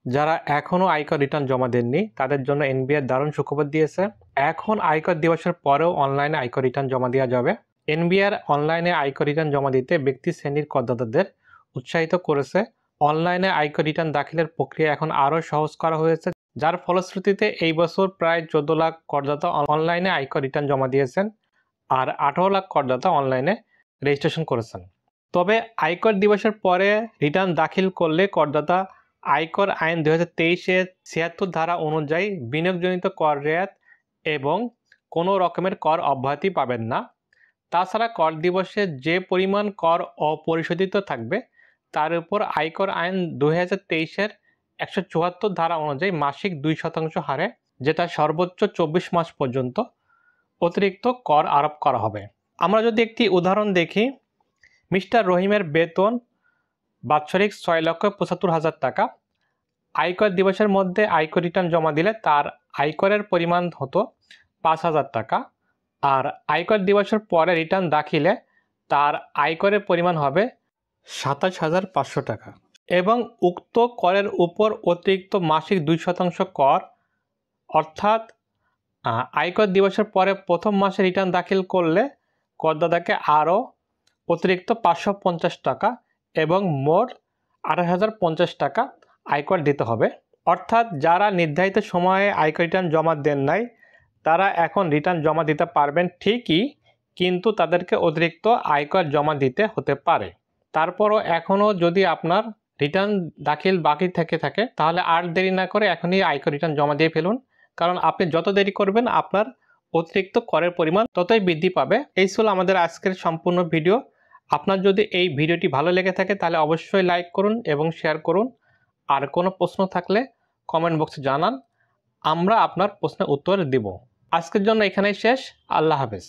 যারা এখনও আয়কর রিটার্ন জমা দেননি তাদের জন্য এনবিআর দারুণ সুখবর দিয়েছে। এখন আয়কর দিবসের পরেও অনলাইনে আয়কর রিটার্ন জমা দেওয়া যাবে। এনবিআর অনলাইনে আয়কর রিটার্ন জমা দিতে ব্যক্তি শ্রেণীর করদাতাদের উৎসাহিত করেছে। অনলাইনে আয়কর রিটার্ন দাখিলের প্রক্রিয়া এখন আরও সহজ করা হয়েছে, যার ফলশ্রুতিতে এই বছর প্রায় 14 লাখ করদাতা অনলাইনে আয়কর রিটার্ন জমা দিয়েছেন আর 18 লাখ করদাতা অনলাইনে রেজিস্ট্রেশন করেছেন। তবে আয়কর দিবসের পরে রিটার্ন দাখিল করলে করদাতা আয়কর আইন 2023-এর 76 ধারা অনুযায়ী বিনিয়োগজনিত কর রেয়াত এবং কোনো রকমের কর অব্যাহতি পাবেন না। তাছাড়া কর দিবসে যে পরিমাণ কর অপরিশোধিত থাকবে তার উপর আয়কর আইন 2023-এর 174 ধারা অনুযায়ী মাসিক 2% হারে, যেটা সর্বোচ্চ 24 মাস পর্যন্ত অতিরিক্ত কর আরোপ করা হবে। আমরা যদি একটি উদাহরণ দেখি, মিস্টার রহিমের বেতন বাৎসরিক 6,75,000 টাকা। আয়কর দিবসের মধ্যে আয়কর রিটার্ন জমা দিলে তার আয়করের পরিমাণ হতো 5,000 টাকা, আর আয়কর দিবসের পরে রিটার্ন দাখিলে তার আয়করের পরিমাণ হবে 27,500 টাকা এবং উক্ত করের উপর অতিরিক্ত মাসিক 2% কর, অর্থাৎ আয়কর দিবসের পরে প্রথম মাসে রিটার্ন দাখিল করলে করদাতাকে আরও অতিরিক্ত 550 টাকা এবং মোট 28,050 টাকা আয়কর দিতে হবে। অর্থাৎ যারা নির্ধারিত সময়ে আয়কর রিটার্ন জমা দেন নাই তারা এখন রিটার্ন জমা দিতে পারবেন ঠিকই, কিন্তু তাদেরকে অতিরিক্ত আয়কর জমা দিতে হতে পারে। তারপরও এখনও যদি আপনার রিটার্ন দাখিল বাকি থেকে থাকে তাহলে আর দেরি না করে এখনই আয়কর রিটার্ন জমা দিয়ে ফেলুন, কারণ আপনি যত দেরি করবেন আপনার অতিরিক্ত করের পরিমাণ ততই বৃদ্ধি পাবে। এই ছিল আমাদের আজকের সম্পূর্ণ ভিডিও। আপনার যদি এই ভিডিওটি ভালো লেগে থাকে তাহলে অবশ্যই লাইক করুন এবং শেয়ার করুন। আর কোনো প্রশ্ন থাকলে কমেন্ট বক্সে জানান, আমরা আপনার প্রশ্নের উত্তর দেব। আজকের জন্য এখানেই শেষ। আল্লাহ হাফেজ।